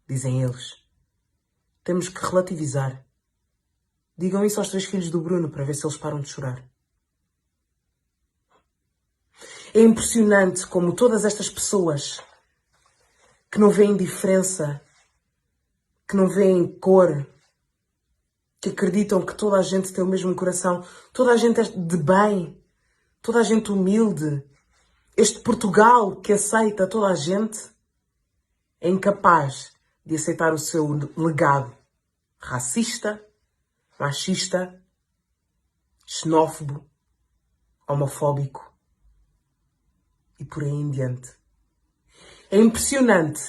dizem eles. Temos que relativizar. Digam isso aos 3 filhos do Bruno para ver se eles param de chorar. É impressionante como todas estas pessoas que não veem diferença, que não veem cor, que acreditam que toda a gente tem o mesmo coração, toda a gente é de bem, toda a gente humilde, este Portugal que aceita toda a gente, é incapaz de aceitar o seu legado racista, machista, xenófobo, homofóbico e por aí em diante. É impressionante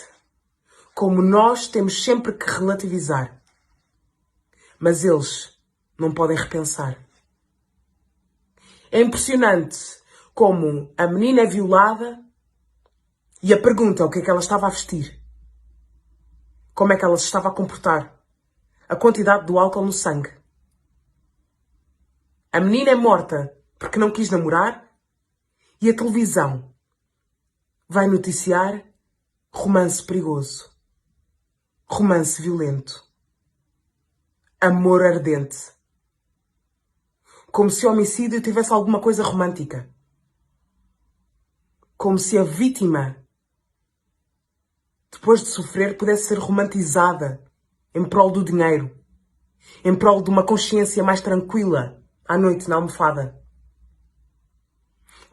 como nós temos sempre que relativizar, mas eles não podem repensar. É impressionante como a menina é violada e a pergunta é o que é que ela estava a vestir, como é que ela se estava a comportar, a quantidade do álcool no sangue. A menina é morta porque não quis namorar e a televisão vai noticiar romance perigoso, romance violento, amor ardente. Como se o homicídio tivesse alguma coisa romântica. Como se a vítima, depois de sofrer, pudesse ser romantizada em prol do dinheiro, em prol de uma consciência mais tranquila à noite na almofada.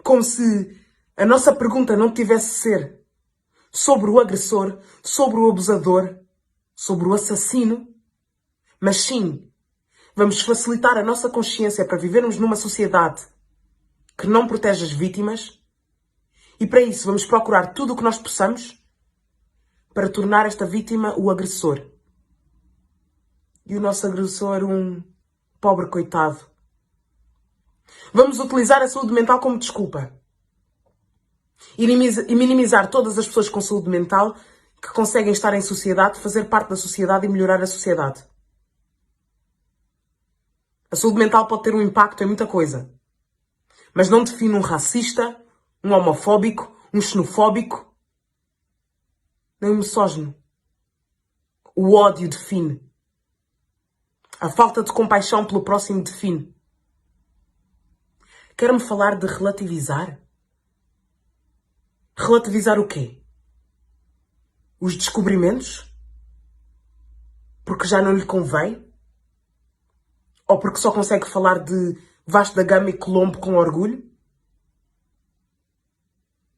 Como se a nossa pergunta não tivesse de ser sobre o agressor, sobre o abusador, sobre o assassino, mas sim, vamos facilitar a nossa consciência para vivermos numa sociedade que não protege as vítimas e para isso vamos procurar tudo o que nós possamos para tornar esta vítima o agressor. E o nosso agressor um pobre coitado. Vamos utilizar a saúde mental como desculpa. E minimizar todas as pessoas com saúde mental que conseguem estar em sociedade, fazer parte da sociedade e melhorar a sociedade. A saúde mental pode ter um impacto em muita coisa, mas não define um racista, um homofóbico, um xenofóbico, nem um misógino. O ódio define. A falta de compaixão pelo próximo define. Quer-me falar de relativizar? Relativizar o quê? Os descobrimentos? Porque já não lhe convém? Ou porque só consegue falar de Vasco da Gama e Colombo com orgulho?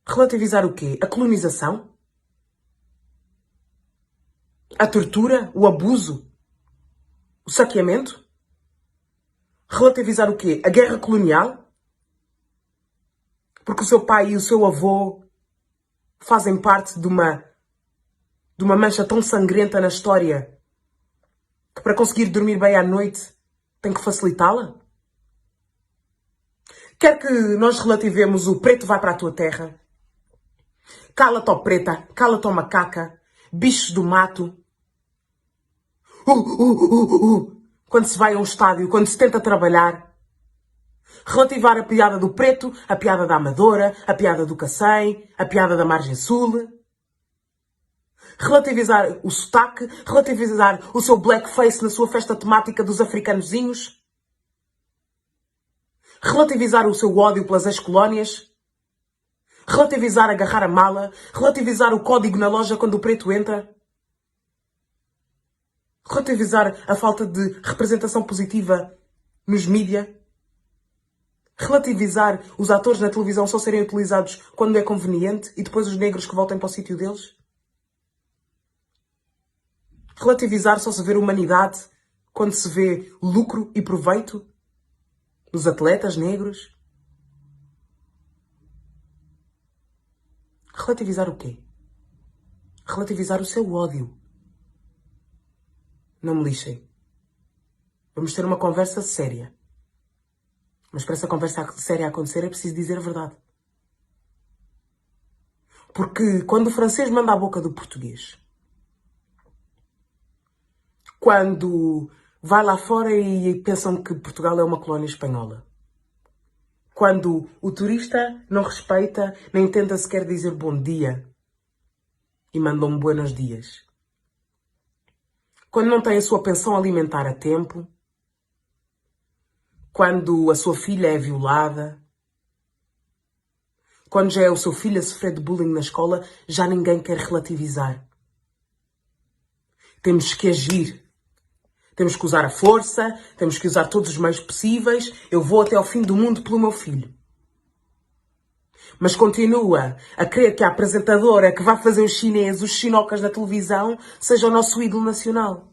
Relativizar o quê? A colonização? A tortura? O abuso? O saqueamento? Relativizar o quê? A guerra colonial? Porque o seu pai e o seu avô fazem parte de uma mancha tão sangrenta na história que para conseguir dormir bem à noite tem que facilitá-la? Quer que nós relativemos o preto vai para a tua terra? Cala-te, ó preta, cala-te, ó macaca, bichos do mato. Quando se vai a um estádio, quando se tenta trabalhar. Relativar a piada do preto, a piada da Amadora, a piada do Cacém, a piada da Margem Sul. Relativizar o sotaque, relativizar o seu blackface na sua festa temática dos africanozinhos. Relativizar o seu ódio pelas ex-colónias. Relativizar agarrar a mala, relativizar o código na loja quando o preto entra. Relativizar a falta de representação positiva nos mídia. Relativizar os atores na televisão só serem utilizados quando é conveniente e depois os negros que voltem para o sítio deles. Relativizar só se vê humanidade quando se vê lucro e proveito nos atletas negros. Relativizar o quê? Relativizar o seu ódio. Não me lixem. Vamos ter uma conversa séria. Mas para essa conversa séria acontecer é preciso dizer a verdade. Porque quando o francês manda a boca do português, quando vai lá fora e pensam que Portugal é uma colónia espanhola, quando o turista não respeita nem tenta sequer dizer bom dia e manda um buenos dias, quando não tem a sua pensão alimentar a tempo, quando a sua filha é violada, quando já é o seu filho a sofrer de bullying na escola, já ninguém quer relativizar. Temos que agir. Temos que usar a força, temos que usar todos os meios possíveis. Eu vou até ao fim do mundo pelo meu filho. Mas continua a querer que a apresentadora que vai fazer os chineses, os chinocas na televisão, seja o nosso ídolo nacional.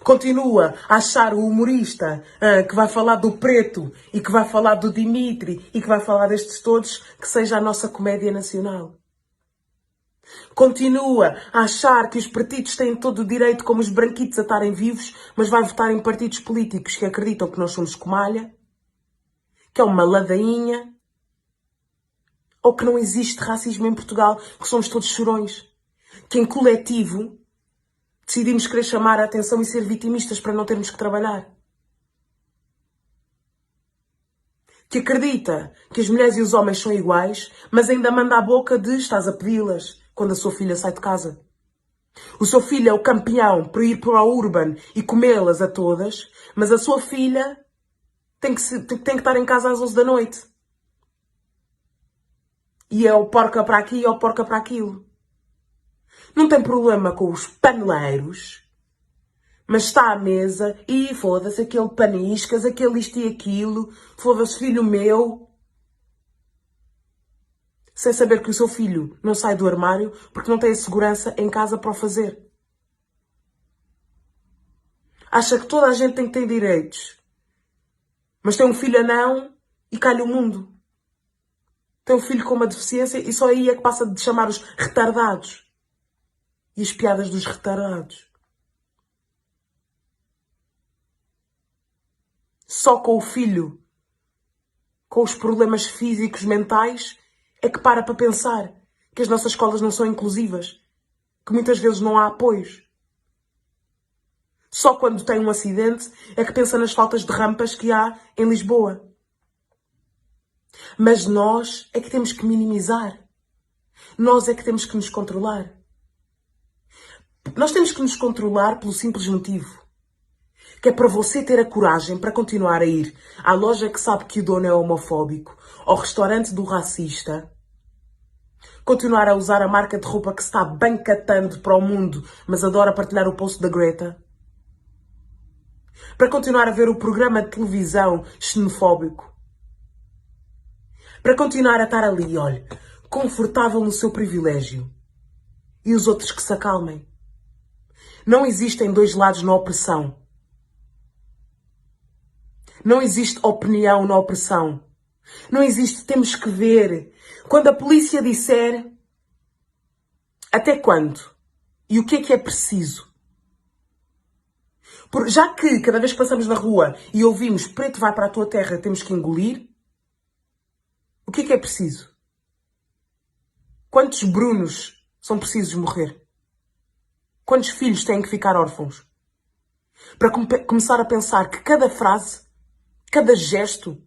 Continua a achar o humorista que vai falar do Preto e que vai falar do Dimitri e que vai falar destes todos que seja a nossa comédia nacional. Continua a achar que os partidos têm todo o direito, como os branquitos, a estarem vivos, mas vai votar em partidos políticos que acreditam que nós somos comalha, que é uma ladainha, ou que não existe racismo em Portugal, que somos todos chorões, que em coletivo decidimos querer chamar a atenção e ser vitimistas para não termos que trabalhar. Que acredita que as mulheres e os homens são iguais, mas ainda manda a boca de estás a pedi-las quando a sua filha sai de casa. O seu filho é o campeão para ir para o Urban e comê-las a todas, mas a sua filha tem que estar em casa às 11 da noite. E é o porca para aqui e é o porca para aquilo. Não tem problema com os paneleiros, mas está à mesa e foda-se aquele paniscas, aquele isto e aquilo, foda-se filho meu. Sem saber que o seu filho não sai do armário porque não tem a segurança em casa para o fazer. Acha que toda a gente tem que ter direitos. Mas tem um filho anão e cai-lhe o mundo. Tem um filho com uma deficiência e só aí é que passa de chamar os retardados. E as piadas dos retardados. Só com o filho, com os problemas físicos, mentais, é que para pensar que as nossas escolas não são inclusivas, que muitas vezes não há apoios. Só quando tem um acidente é que pensa nas faltas de rampas que há em Lisboa. Mas nós é que temos que minimizar. Nós é que temos que nos controlar. Nós temos que nos controlar pelo simples motivo que é para você ter a coragem para continuar a ir à loja que sabe que o dono é homofóbico, ao restaurante do racista, continuar a usar a marca de roupa que se está bem catando para o mundo, mas adora partilhar o post da Greta, para continuar a ver o programa de televisão xenofóbico, para continuar a estar ali, olha, confortável no seu privilégio, e os outros que se acalmem. Não existem dois lados na opressão. Não existe opinião na opressão. Não existe temos que ver. Quando a polícia disser até quando e o que é preciso. Já que cada vez que passamos na rua e ouvimos preto vai para a tua terra, temos que engolir, o que é preciso? Quantos Brunos são precisos morrer? Quantos filhos têm que ficar órfãos? Para começar a pensar que cada frase, cada gesto,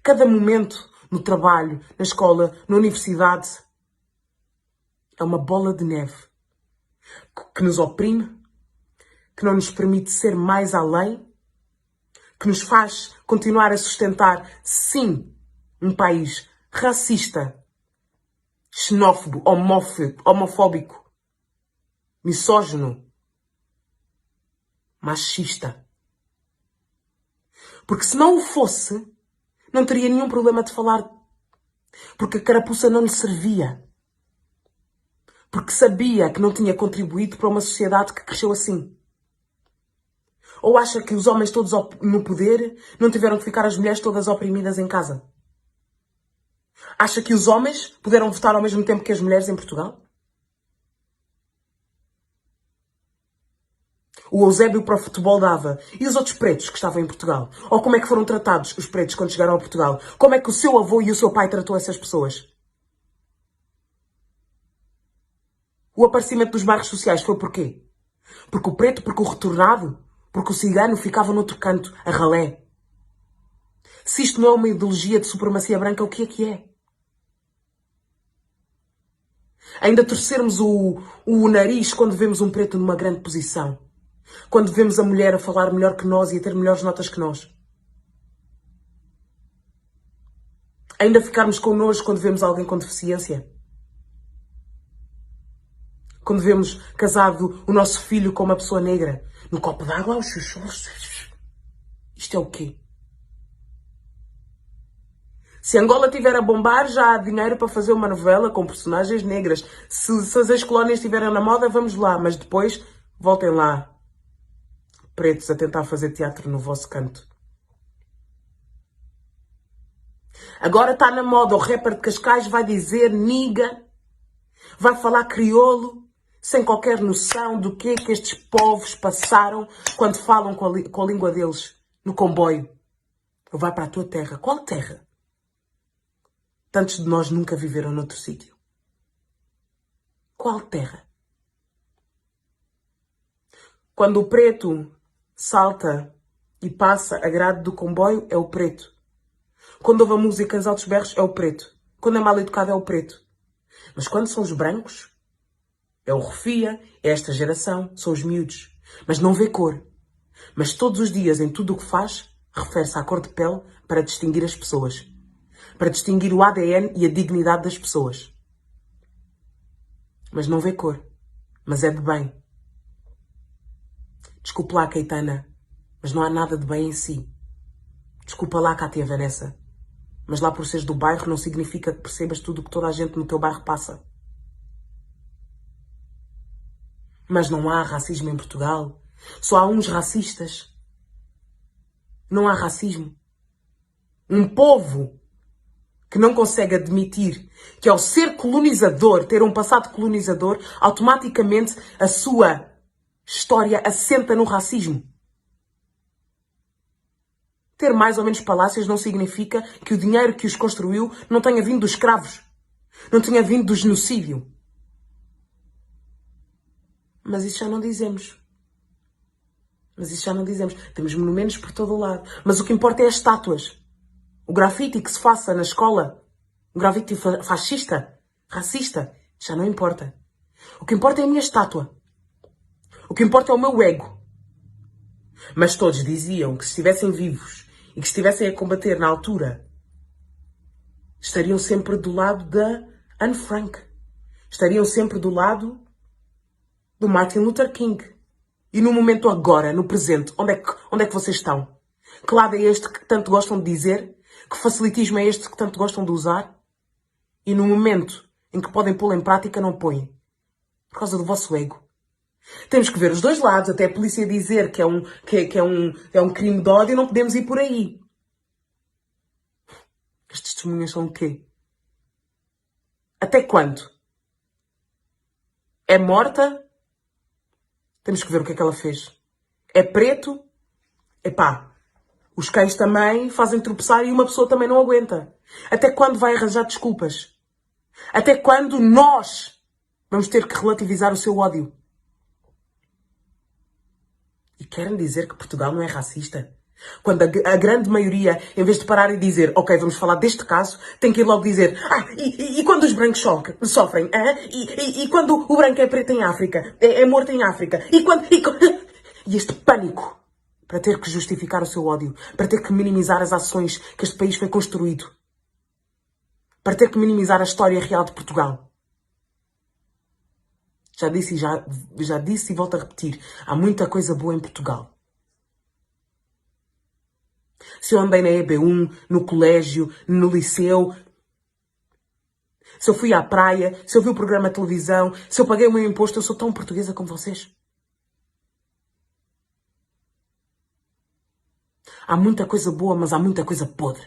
cada momento no trabalho, na escola, na universidade, é uma bola de neve que nos oprime, que não nos permite ser mais além, que nos faz continuar a sustentar, sim, um país racista, xenófobo, homofóbico, misógino, machista. Porque se não o fosse, não teria nenhum problema de falar. Porque a carapuça não lhe servia. Porque sabia que não tinha contribuído para uma sociedade que cresceu assim. Ou acha que os homens todos no poder não tiveram que ficar as mulheres todas oprimidas em casa? Acha que os homens puderam votar ao mesmo tempo que as mulheres em Portugal? O Eusébio para o futebol dava. E os outros pretos que estavam em Portugal? Ou como é que foram tratados os pretos quando chegaram a Portugal? Como é que o seu avô e o seu pai tratou essas pessoas? O aparecimento dos bairros sociais foi porquê? Porque o preto, porque o retornado, porque o cigano ficava noutro canto, a ralé. Se isto não é uma ideologia de supremacia branca, o que é que é? Ainda torcermos o nariz quando vemos um preto numa grande posição. Quando vemos a mulher a falar melhor que nós e a ter melhores notas que nós. Ainda ficarmos com nojo quando vemos alguém com deficiência. Quando vemos casado o nosso filho com uma pessoa negra. No copo d'água, isto é o quê? Se Angola estiver a bombar, já há dinheiro para fazer uma novela com personagens negras. Se as ex-colónias estiverem na moda, vamos lá. Mas depois, voltem lá, pretos, a tentar fazer teatro no vosso canto. Agora está na moda, o rapper de Cascais vai dizer niga, vai falar crioulo, sem qualquer noção do que é que estes povos passaram quando falam com a língua deles, no comboio. Ele vai para a tua terra. Qual terra? Tantos de nós nunca viveram noutro sítio. Qual terra? Quando o preto salta e passa a grade do comboio, é o preto. Quando ouve a música em altos berros, é o preto. Quando é mal educado, é o preto. Mas quando são os brancos, é o Rofia, é esta geração, são os miúdos. Mas não vê cor. Mas todos os dias, em tudo o que faz, refere-se à cor de pele para distinguir as pessoas. Para distinguir o ADN e a dignidade das pessoas. Mas não vê cor. Mas é de bem. Desculpa lá, Caetana, mas não há nada de bem em si. Desculpa lá, Cátia Vanessa, mas lá por seres do bairro não significa que percebas tudo o que toda a gente no teu bairro passa. Mas não há racismo em Portugal. Só há uns racistas. Não há racismo. Um povo que não consegue admitir que ao ser colonizador, ter um passado colonizador, automaticamente a sua história assenta no racismo. Ter mais ou menos palácios não significa que o dinheiro que os construiu não tenha vindo dos escravos. Não tenha vindo do genocídio. Mas isso já não dizemos. Temos monumentos por todo o lado. Mas o que importa é as estátuas. O grafite que se faça na escola. O grafite fascista, racista, já não importa. O que importa é a minha estátua. O que importa é o meu ego. Mas todos diziam que se estivessem vivos e que estivessem a combater na altura, estariam sempre do lado da Anne Frank. Estariam sempre do lado do Martin Luther King. E no momento agora, no presente, onde é que vocês estão? Que lado é este que tanto gostam de dizer? Que facilitismo é este que tanto gostam de usar? E no momento em que podem pô-lo em prática, não põem. Por causa do vosso ego. Temos que ver os dois lados, até a polícia dizer que é um crime de ódio, não podemos ir por aí. As testemunhas são o quê? Até quando? É morta? Temos que ver o que é que ela fez. É preto? Epá, os cães também fazem tropeçar e uma pessoa também não aguenta. Até quando vai arranjar desculpas? Até quando nós vamos ter que relativizar o seu ódio? E querem dizer que Portugal não é racista? Quando a grande maioria, em vez de parar e dizer, ok, vamos falar deste caso, tem que ir logo dizer, e quando os brancos sofrem? E quando o branco é preto em África? É morto em África? E este pânico para ter que justificar o seu ódio, para ter que minimizar as ações que este país foi construído, para ter que minimizar a história real de Portugal. Já disse e volto a repetir, há muita coisa boa em Portugal. Se eu andei na EB1, no colégio, no liceu, se eu fui à praia, se eu vi o programa de televisão, se eu paguei o meu imposto, eu sou tão portuguesa como vocês. Há muita coisa boa, mas há muita coisa podre.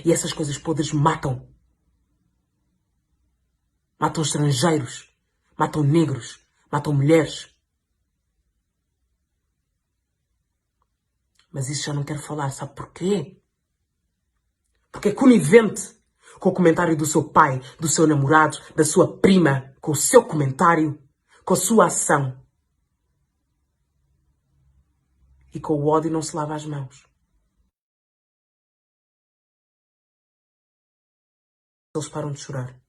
E essas coisas podres matam. Matam estrangeiros, matam negros, matam mulheres. Mas isso já não quero falar, sabe porquê? Porque é conivente com o comentário do seu pai, do seu namorado, da sua prima, com o seu comentário, com a sua ação. E com o ódio não se lava as mãos. Eles param de chorar.